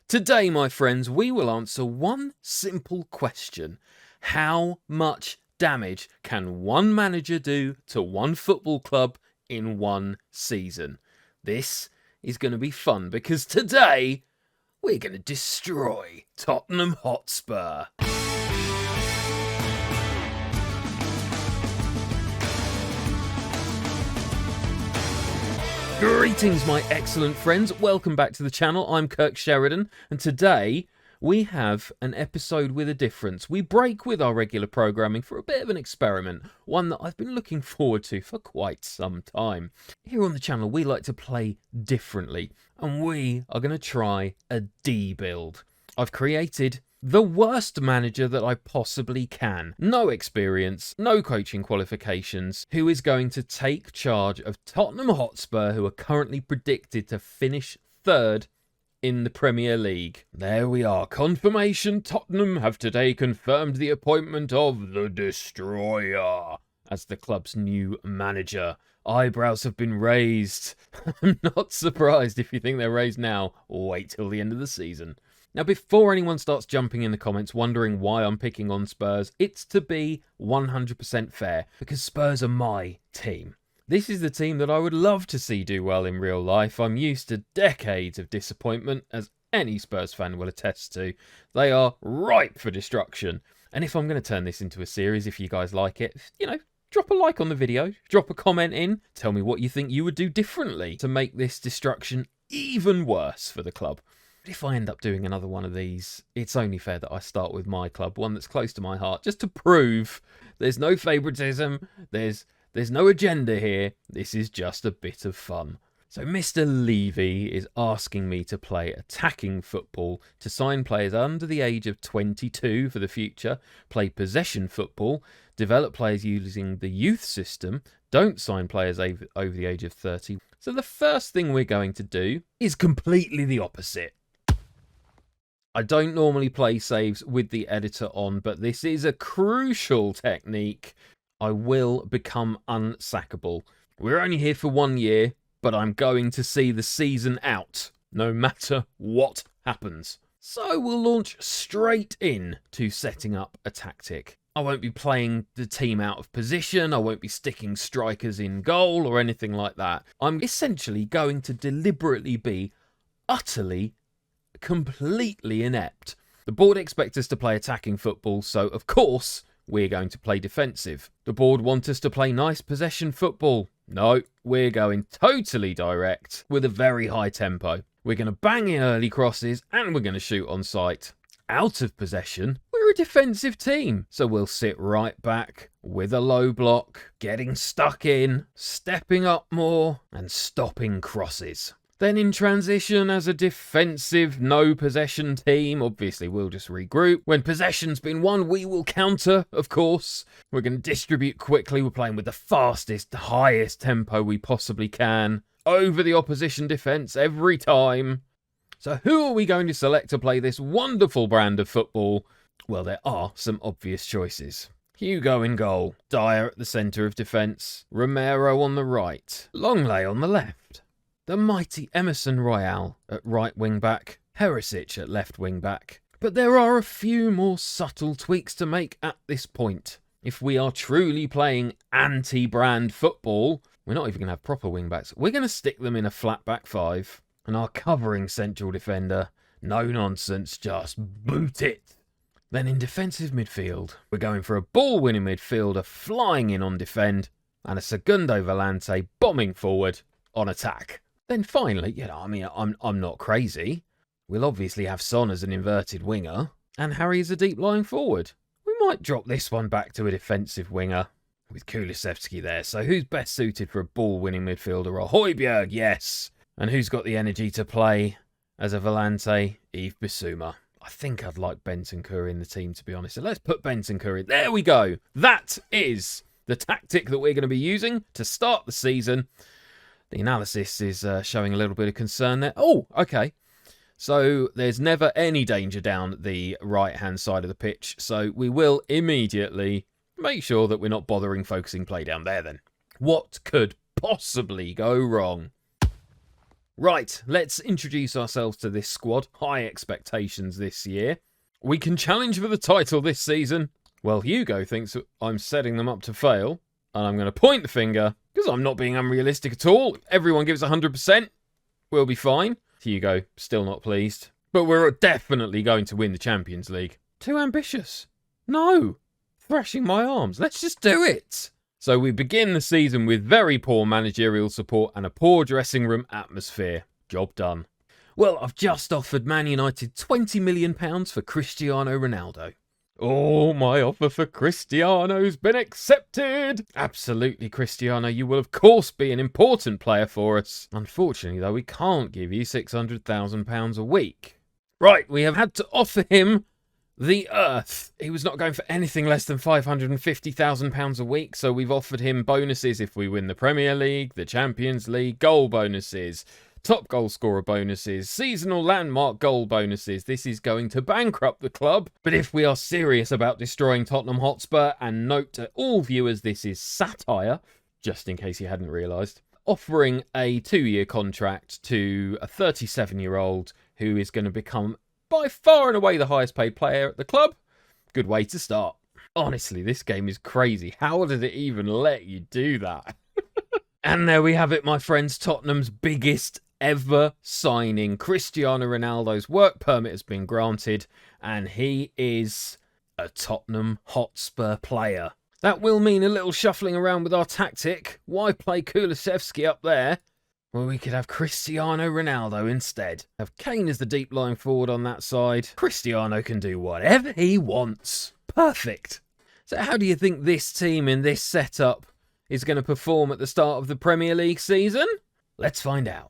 Today, my friends, we will answer one simple question. How much damage can one manager do to one football club in one season? This is going to be fun because today we're going to destroy Tottenham Hotspur. Greetings, my excellent friends. Welcome back to the channel. I'm Kirk Sheridan, and today we have an episode with a difference. We break with our regular programming for a bit of an experiment, one that I've been looking forward to for quite some time. Here on the channel, we like to play differently, and we are going to try a DEBUILD. I've created the worst manager that I possibly can. No experience, no coaching qualifications, who is going to take charge of Tottenham Hotspur, who are currently predicted to finish third in the Premier League. There we are. Confirmation. Tottenham have today confirmed the appointment of the Destroyer as the club's new manager. Eyebrows have been raised. I'm not surprised if you think they're raised now. Wait till the end of the season. Now, before anyone starts jumping in the comments wondering why I'm picking on Spurs, it's to be 100% fair, because Spurs are my team. This is the team that I would love to see do well in real life. I'm used to decades of disappointment, as any Spurs fan will attest to. They are ripe for destruction. And if I'm going to turn this into a series, if you guys like it, drop a like on the video, drop a comment in, tell me what you think you would do differently to make this destruction even worse for the club. If I end up doing another one of these, it's only fair that I start with my club, one that's close to my heart, just to prove there's no favouritism, there's no agenda here, this is just a bit of fun. So Mr. Levy is asking me to play attacking football, to sign players under the age of 22 for the future, play possession football, develop players using the youth system, don't sign players over the age of 30. So the first thing we're going to do is completely the opposite. I don't normally play saves with the editor on, but this is a crucial technique. I will become unsackable. We're only here for 1 year, but I'm going to see the season out, no matter what happens. So we'll launch straight in to setting up a tactic. I won't be playing the team out of position, I won't be sticking strikers in goal or anything like that. I'm essentially going to deliberately be utterly completely inept. The board expects us to play attacking football, so of course we're going to play defensive. The board want us to play nice possession football. No, we're going totally direct with a very high tempo. We're going to bang in early crosses and we're going to shoot on sight. Out of possession, we're a defensive team, so we'll sit right back with a low block, getting stuck in, stepping up more and stopping crosses. Then in transition, as a defensive, no possession team, obviously we'll just regroup. When possession's been won, we will counter, of course. We're going to distribute quickly. We're playing with the fastest, highest tempo we possibly can. Over the opposition defence every time. So who are we going to select to play this wonderful brand of football? Well, there are some obvious choices. Hugo in goal. Dyer at the centre of defence. Romero on the right. Longley on the left. The mighty Emerson Royale at right wing-back, Perisic at left wing-back. But there are a few more subtle tweaks to make at this point. If we are truly playing anti-brand football, we're not even going to have proper wing-backs. We're going to stick them in a flat back five. And our covering central defender, no nonsense, just boot it. Then in defensive midfield, we're going for a ball-winning midfielder flying in on defend, and a Segundo Volante bombing forward on attack. Then finally, I'm not crazy. We'll obviously have Son as an inverted winger, and Harry as a deep lying forward. We might drop this one back to a defensive winger, with Kulusevski there. So who's best suited for a ball-winning midfielder? Højbjerg, yes. And who's got the energy to play as a Volante? Yves Bissouma. I think I'd like Bentancur in the team, to be honest. So let's put Bentancur in. There we go. That is the tactic that we're going to be using to start the season. The analysis is showing a little bit of concern there. Oh, okay. So there's never any danger down the right-hand side of the pitch. So we will immediately make sure that we're not bothering focusing play down there then. What could possibly go wrong? Right, let's introduce ourselves to this squad. High expectations this year. We can challenge for the title this season. Well, Hugo thinks I'm setting them up to fail, and I'm going to point the finger, because I'm not being unrealistic at all. Everyone gives 100%, we'll be fine. Hugo, still not pleased. But we're definitely going to win the Champions League. Too ambitious. No. Thrashing my arms. Let's just do it. So we begin the season with very poor managerial support and a poor dressing room atmosphere. Job done. Well, I've just offered Man United £20 million for Cristiano Ronaldo. Oh, my offer for Cristiano's been accepted. Absolutely, Cristiano. You will, of course, be an important player for us. Unfortunately, though, we can't give you £600,000 a week. Right, we have had to offer him the earth. He was not going for anything less than £550,000 a week, so we've offered him bonuses if we win the Premier League, the Champions League, goal bonuses, top goal scorer bonuses, seasonal landmark goal bonuses. This is going to bankrupt the club. But if we are serious about destroying Tottenham Hotspur, and note to all viewers this is satire, just in case you hadn't realised, offering a 2-year contract to a 37-year-old who is going to become by far and away the highest paid player at the club, good way to start. Honestly, this game is crazy. How did it even let you do that? And there we have it, my friends. Tottenham's biggest ever signing. Cristiano Ronaldo's work permit has been granted, and he is a Tottenham Hotspur player. That will mean a little shuffling around with our tactic. Why play Kulusevski up there? Well, we could have Cristiano Ronaldo instead. Have Kane as the deep lying forward on that side. Cristiano can do whatever he wants. Perfect. So how do you think this team in this setup is going to perform at the start of the Premier League season? Let's find out.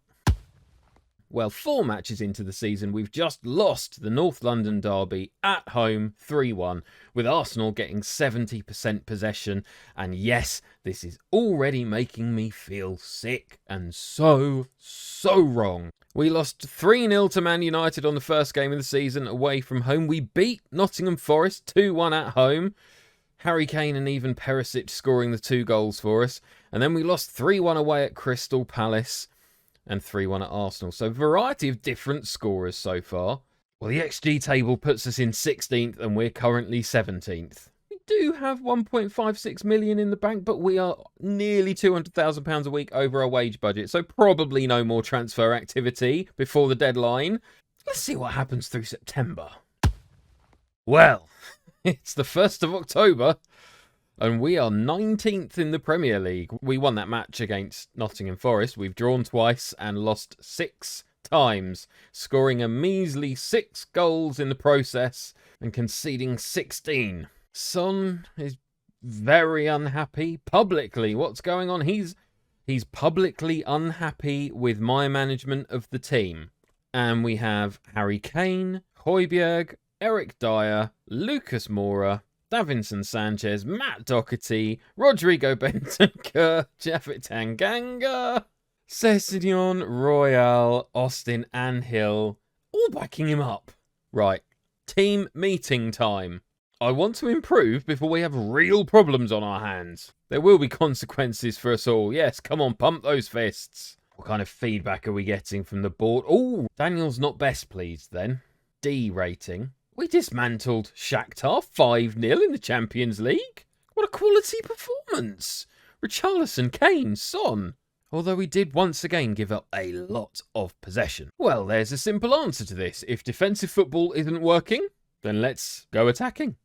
Well, 4 matches into the season, we've just lost the North London derby at home 3-1, with Arsenal getting 70% possession. And yes, this is already making me feel sick and so wrong. We lost 3-0 to Man United on the first game of the season away from home. We beat Nottingham Forest 2-1 at home. Harry Kane and even Perisic scoring the 2 goals for us. And then we lost 3-1 away at Crystal Palace and 3-1 at Arsenal. So variety of different scorers so far. Well, the XG table puts us in 16th and we're currently 17th. We do have 1.56 million in the bank, but we are nearly £200,000 a week over our wage budget. So probably no more transfer activity before the deadline. Let's see what happens through September. Well, it's the 1st of October. And we are 19th in the Premier League. We won that match against Nottingham Forest. We've drawn twice and lost 6 times, scoring a measly 6 goals in the process and conceding 16. Son is very unhappy publicly. What's going on? He's publicly unhappy with my management of the team. And we have Harry Kane, Højbjerg, Eric Dyer, Lucas Moura, Davinson Sanchez, Matt Doherty, Rodrigo Bentancur, Japhet Tanganga, Sessegnon, Royale, Austin and Hill, all backing him up. Right, team meeting time. I want to improve before we have real problems on our hands. There will be consequences for us all. Yes, come on, pump those fists. What kind of feedback are we getting from the board? Oh, Daniel's not best pleased then. D rating. We dismantled Shakhtar 5-0 in the Champions League. What a quality performance. Richarlison, Kane, Son. Although we did once again give up a lot of possession. Well, there's a simple answer to this. If defensive football isn't working, then let's go attacking.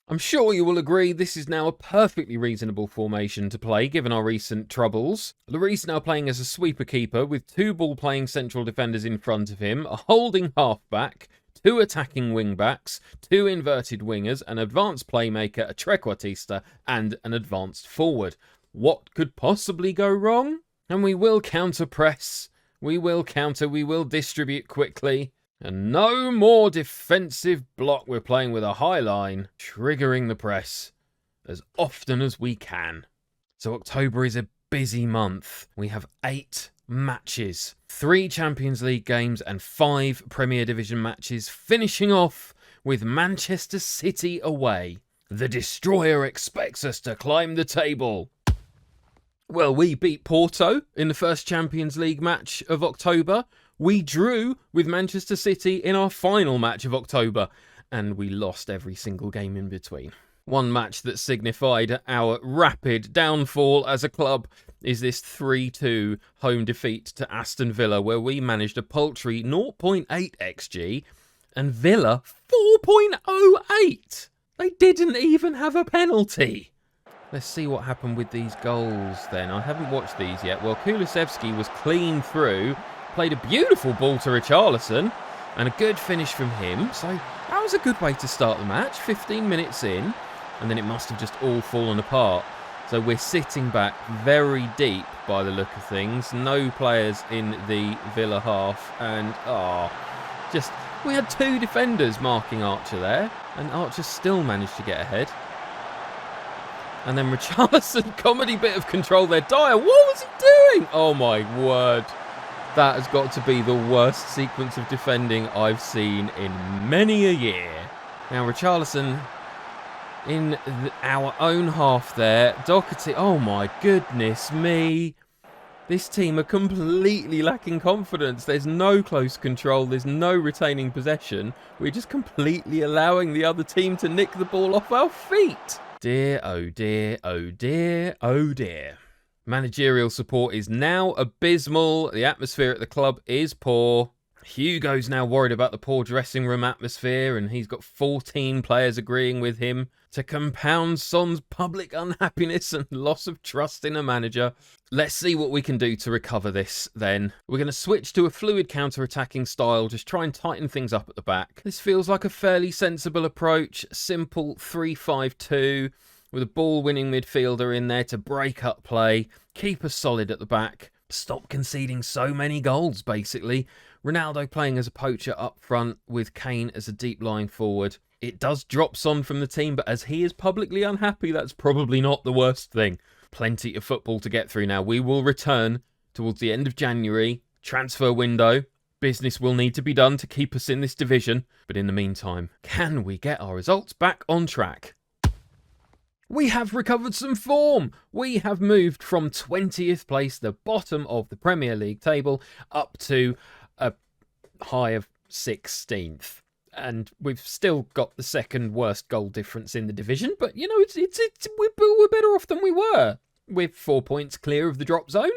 I'm sure you will agree this is now a perfectly reasonable formation to play given our recent troubles. Lloris now playing as a sweeper keeper with 2 ball-playing central defenders in front of him, a holding half-back, 2 attacking wing-backs, 2 inverted wingers, an advanced playmaker, a trequartista, and an advanced forward. What could possibly go wrong? And we will counter-press, we will counter, we will distribute quickly. And no more defensive block. We're playing with a high line, triggering the press as often as we can. So October is a busy month. We have 8 matches, 3 Champions League games and 5 Premier Division matches, finishing off with Manchester City away. The Destroyer expects us to climb the table. Well, we beat Porto in the first Champions League match of October. We drew with Manchester City in our final match of October. And we lost every single game in between. One match that signified our rapid downfall as a club is this 3-2 home defeat to Aston Villa, where we managed a paltry 0.8 XG and Villa 4.08. They didn't even have a penalty. Let's see what happened with these goals then. I haven't watched these yet. Well, Kulusevski was clean through, played a beautiful ball to Richarlison, and a good finish from him. So that was a good way to start the match, 15 minutes in, and then it must have just all fallen apart. So we're sitting back very deep by the look of things. No players in the Villa half, and we had two defenders marking Archer there, and Archer still managed to get ahead. And then Richarlison, comedy bit of control there. Dyer, what was he doing? Oh my word. That has got to be the worst sequence of defending I've seen in many a year. Now Richarlison in our own half there. Doherty, oh my goodness me. This team are completely lacking confidence. There's no close control. There's no retaining possession. We're just completely allowing the other team to nick the ball off our feet. Dear, oh dear, oh dear, oh dear. Managerial support is now abysmal. The atmosphere at the club is poor. Hugo's now worried about the poor dressing room atmosphere, and he's got 14 players agreeing with him to compound Son's public unhappiness and loss of trust in a manager. Let's see what we can do to recover this then. We're going to switch to a fluid counter-attacking style, just try and tighten things up at the back. This feels like a fairly sensible approach. Simple 3-5-2 with a ball-winning midfielder in there to break up play, keep us solid at the back, stop conceding so many goals, basically. Ronaldo playing as a poacher up front with Kane as a deep-lying forward. It does drop Son from the team, but as he is publicly unhappy, that's probably not the worst thing. Plenty of football to get through now. We will return towards the end of January. Transfer window. Business will need to be done to keep us in this division. But in the meantime, can we get our results back on track? We have recovered some form. We have moved from 20th place, the bottom of the Premier League table, up to a high of 16th. And we've still got the second worst goal difference in the division, but you know, we're better off than we were. We're 4 points clear of the drop zone,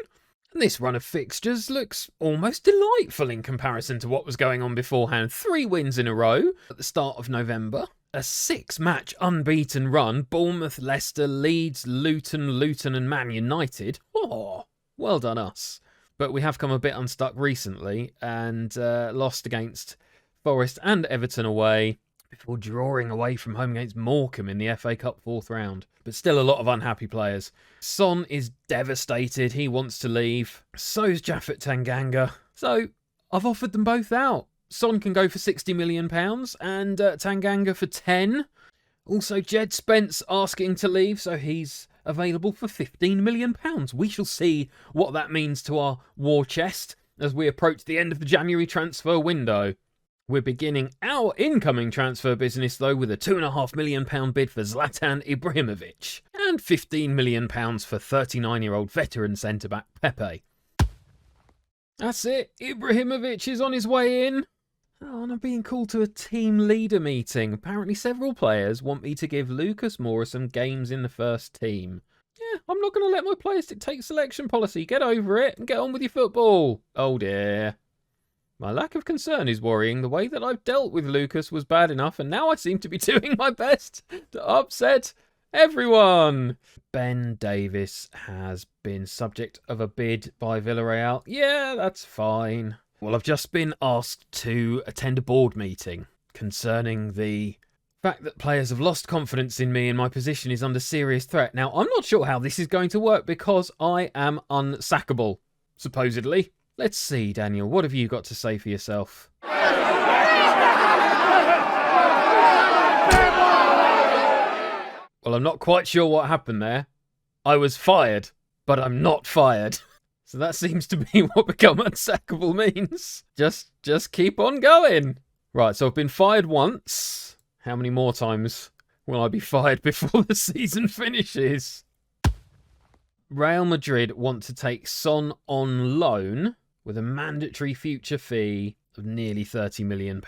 and this run of fixtures looks almost delightful in comparison to what was going on beforehand. 3 wins in a row at the start of November, a 6-match unbeaten run. Bournemouth, Leicester, Leeds, Luton and Man United. Oh, well done us. But we have come a bit unstuck recently and lost against Forest and Everton away before drawing away from home against Morecambe in the FA Cup 4th round. But still a lot of unhappy players. Son is devastated. He wants to leave. So's Japhet Tanganga. So I've offered them both out. Son can go for £60 million and Tanganga for 10. Also Jed Spence asking to leave, so he's available for £15 million. We shall see what that means to our war chest as we approach the end of the January transfer window. We're beginning our incoming transfer business, though, with a £2.5 million bid for Zlatan Ibrahimovic and £15 million for 39-year-old veteran centre-back Pepe. That's it. Ibrahimovic is on his way in. Oh, and I'm being called to a team leader meeting. Apparently several players want me to give Lucas Moura some games in the first team. Yeah, I'm not going to let my players dictate selection policy. Get over it and get on with your football. Oh dear. My lack of concern is worrying. The way that I've dealt with Lucas was bad enough, and now I seem to be doing my best to upset everyone. Ben Davis has been subject of a bid by Villarreal. Yeah, that's fine. Well, I've just been asked to attend a board meeting concerning the fact that players have lost confidence in me and my position is under serious threat. Now, I'm not sure how this is going to work because I am unsackable, supposedly. Let's see, Daniel, what have you got to say for yourself? Well, I'm not quite sure what happened there. I was fired, but I'm not fired. So that seems to be what become unsackable means. Just keep on going. Right, so I've been fired once. How many more times will I be fired before the season finishes? Real Madrid want to take Son on loan with a mandatory future fee of nearly £30 million.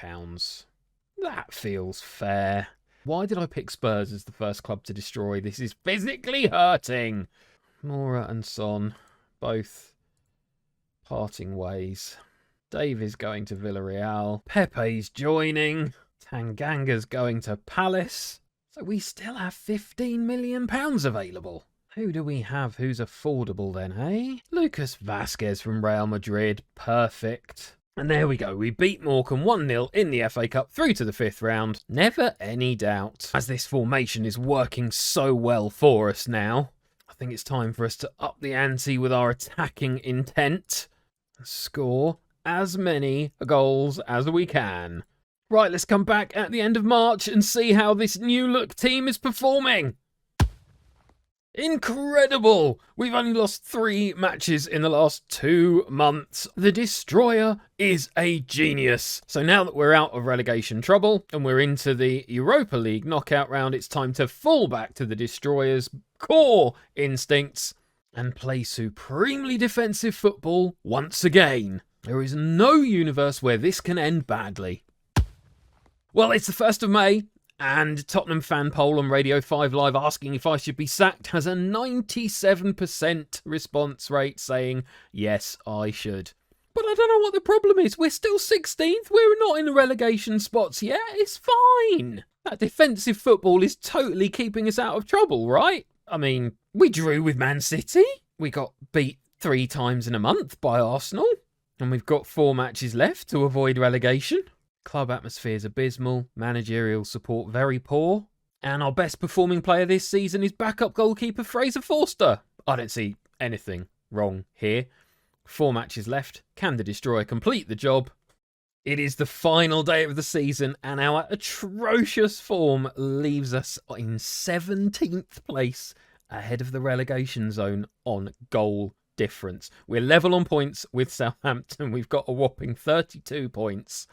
That feels fair. Why did I pick Spurs as the first club to destroy? This is physically hurting. Mora and Son, both parting ways. Davies going to Villarreal. Pepe's joining. Tanganga's going to Palace. So we still have £15 million available. Who do we have who's affordable then, hey? Lucas Vasquez from Real Madrid. Perfect. And there we go. We beat Morecambe 1-0 in the FA Cup through to the 5th round. Never any doubt. As this formation is working so well for us now, I think it's time for us to up the ante with our attacking intent. Score as many goals as we can. Right, let's come back at the end of March and see how this new look team is performing. Incredible! We've only lost 3 matches in the last 2 months. The Destroyer is a genius. So now that we're out of relegation trouble and we're into the Europa League knockout round, it's time to fall back to the Destroyer's core instincts and play supremely defensive football once again. There is no universe where this can end badly. Well, it's the 1st of May. And Tottenham fan poll on Radio 5 Live asking if I should be sacked has a 97% response rate saying, yes, I should. But I don't know what the problem is. We're still 16th. We're not in the relegation spots yet. It's fine. That defensive football is totally keeping us out of trouble, right? I mean, we drew with Man City. We got beat 3 times in a month by Arsenal. And we've got 4 matches left to avoid relegation. Club atmosphere is abysmal, managerial support very poor, and our best performing player this season is backup goalkeeper Fraser Forster. I don't see anything wrong here. 4 matches left. Can the Destroyer complete the job? It is the final day of the season, and our atrocious form leaves us in 17th place, ahead of the relegation zone on goal difference. We're level on points with Southampton. We've got a whopping 32 points.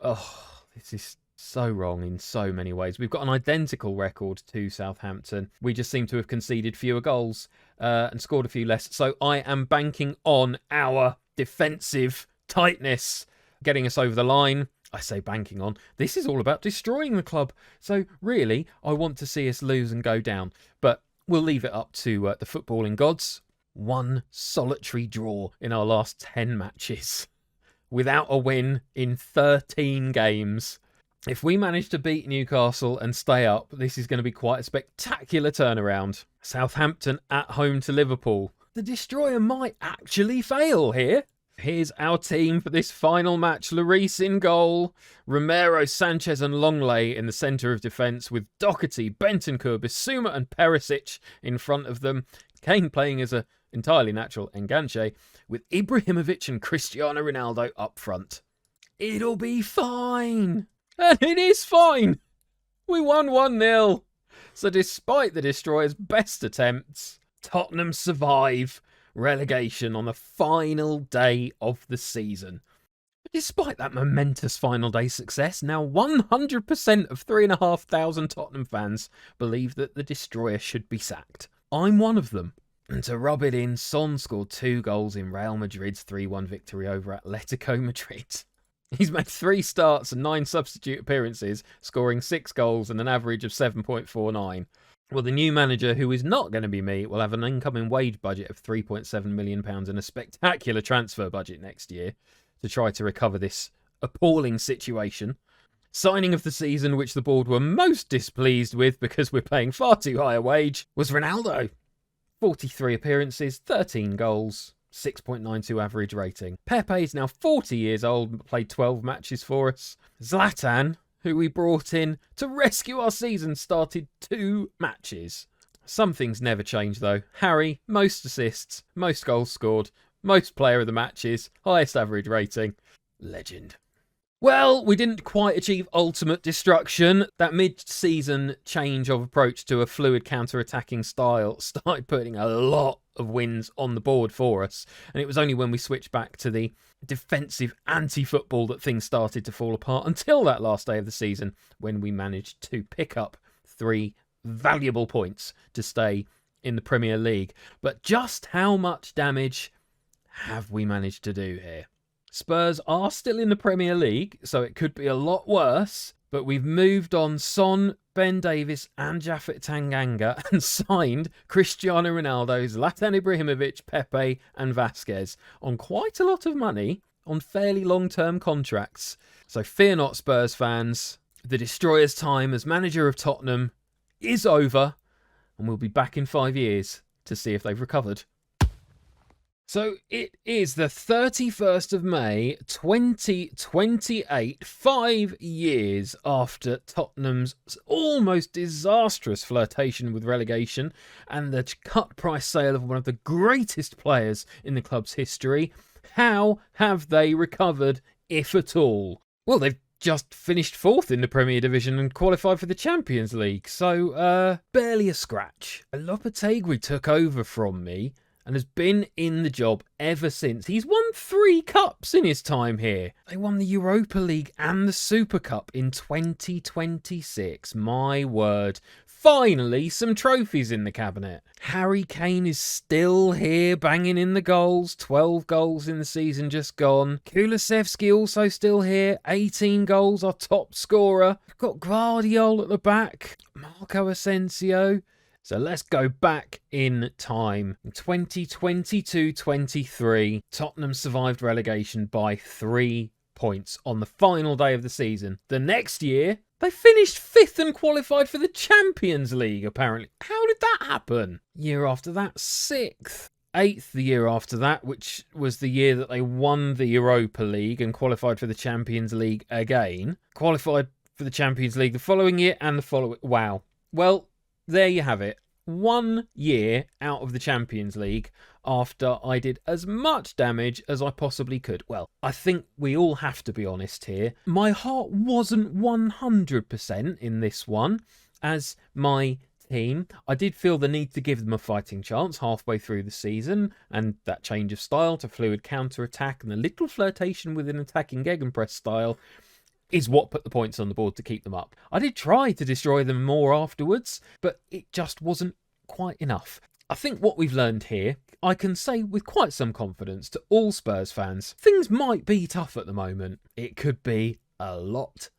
Oh, this is so wrong in so many ways. We've got an identical record to Southampton. We just seem to have conceded fewer goals and scored a few less. So I am banking on our defensive tightness getting us over the line. I say banking on. This is all about destroying the club. So really, I want to see us lose and go down. But we'll leave it up to the footballing gods. 1 solitary draw in our last 10 matches. Without a win in 13 games. If we manage to beat Newcastle and stay up, this is going to be quite a spectacular turnaround. Southampton at home to Liverpool. The Destroyer might actually fail here. Here's our team for this final match. Lloris in goal. Romero, Sanchez and Longley in the centre of defence with Doherty, Bentancur, Bissouma and Perisic in front of them. Kane playing as a entirely natural enganche, with Ibrahimovic and Cristiano Ronaldo up front. It'll be fine. And it is fine. We won 1-0. So despite the Destroyer's best attempts, Tottenham survive relegation on the final day of the season. Despite that momentous final day success, now 100% of 3,500 Tottenham fans believe that the Destroyer should be sacked. I'm one of them. And to rub it in, Son scored 2 goals in Real Madrid's 3-1 victory over Atletico Madrid. He's made 3 starts and 9 substitute appearances, scoring 6 goals and an average of 7.49. Well, the new manager, who is not going to be me, will have an incoming wage budget of £3.7 million and a spectacular transfer budget next year to try to recover this appalling situation. Signing of the season, which the board were most displeased with because we're paying far too high a wage, was Ronaldo. 43 appearances, 13 goals, 6.92 average rating. Pepe is now 40 years old, played 12 matches for us. Zlatan, who we brought in to rescue our season, started 2 matches. Some things never change though. Harry, most assists, most goals scored, most player of the matches, highest average rating. Legend. Well, we didn't quite achieve ultimate destruction. That mid-season change of approach to a fluid counter-attacking style started putting a lot of wins on the board for us. And it was only when we switched back to the defensive anti-football that things started to fall apart until that last day of the season when we managed to pick up 3 valuable points to stay in the Premier League. But just how much damage have we managed to do here? Spurs are still in the Premier League, so it could be a lot worse. But we've moved on Son, Ben Davies and Japhet Tanganga and signed Cristiano Ronaldo, Zlatan Ibrahimovic, Pepe and Vasquez on quite a lot of money on fairly long-term contracts. So fear not, Spurs fans. The Destroyer's time as manager of Tottenham is over, and we'll be back in 5 years to see if they've recovered. So it is the 31st of May 2028, 5 years after Tottenham's almost disastrous flirtation with relegation and the cut price sale of one of the greatest players in the club's history. How have they recovered, if at all? Well, they've just finished 4th in the Premier Division and qualified for the Champions League, so barely a scratch. Lopetegui took over from me and has been in the job ever since. He's won 3 cups in his time here. They won the Europa League and the Super Cup in 2026. My word. Finally, some trophies in the cabinet. Harry Kane is still here, banging in the goals. 12 goals in the season just gone. Kulusevski also still here. 18 goals, our top scorer. We've got Gvardiol at the back. Marco Asensio. So let's go back in time. In 2022-23, Tottenham survived relegation by 3 points on the final day of the season. The next year, they finished 5th and qualified for the Champions League, apparently. How did that happen? Year after that, 6th. 8th the year after that, which was the year that they won the Europa League and qualified for the Champions League again. Qualified for the Champions League the following year and the following... Wow. Well, there you have it. 1 year out of the Champions League after I did as much damage as I possibly could. Well, I think we all have to be honest here. My heart wasn't 100% in this one, as my team, I did feel the need to give them a fighting chance halfway through the season, and that change of style to fluid counter-attack and a little flirtation with an attacking gegenpress style is what put the points on the board to keep them up. I did try to destroy them more afterwards, but it just wasn't quite enough. I think what we've learned here, I can say with quite some confidence to all Spurs fans, things might be tough at the moment. It could be a lot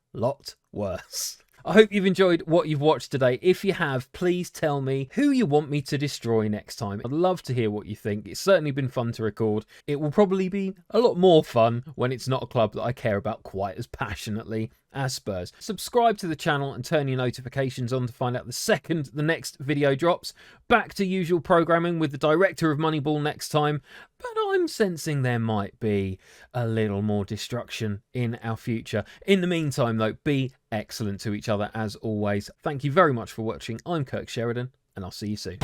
worse. I hope you've enjoyed what you've watched today. If you have, please tell me who you want me to destroy next time. I'd love to hear what you think. It's certainly been fun to record. It will probably be a lot more fun when it's not a club that I care about quite as passionately as Spurs. Subscribe to the channel and turn your notifications on to find out the second the next video drops. Back to usual programming with the director of Moneyball next time, but I'm sensing there might be a little more destruction in our future. In the meantime though, be excellent to each other as always. Thank you very much for watching. I'm Kirk Sheridan and I'll see you soon.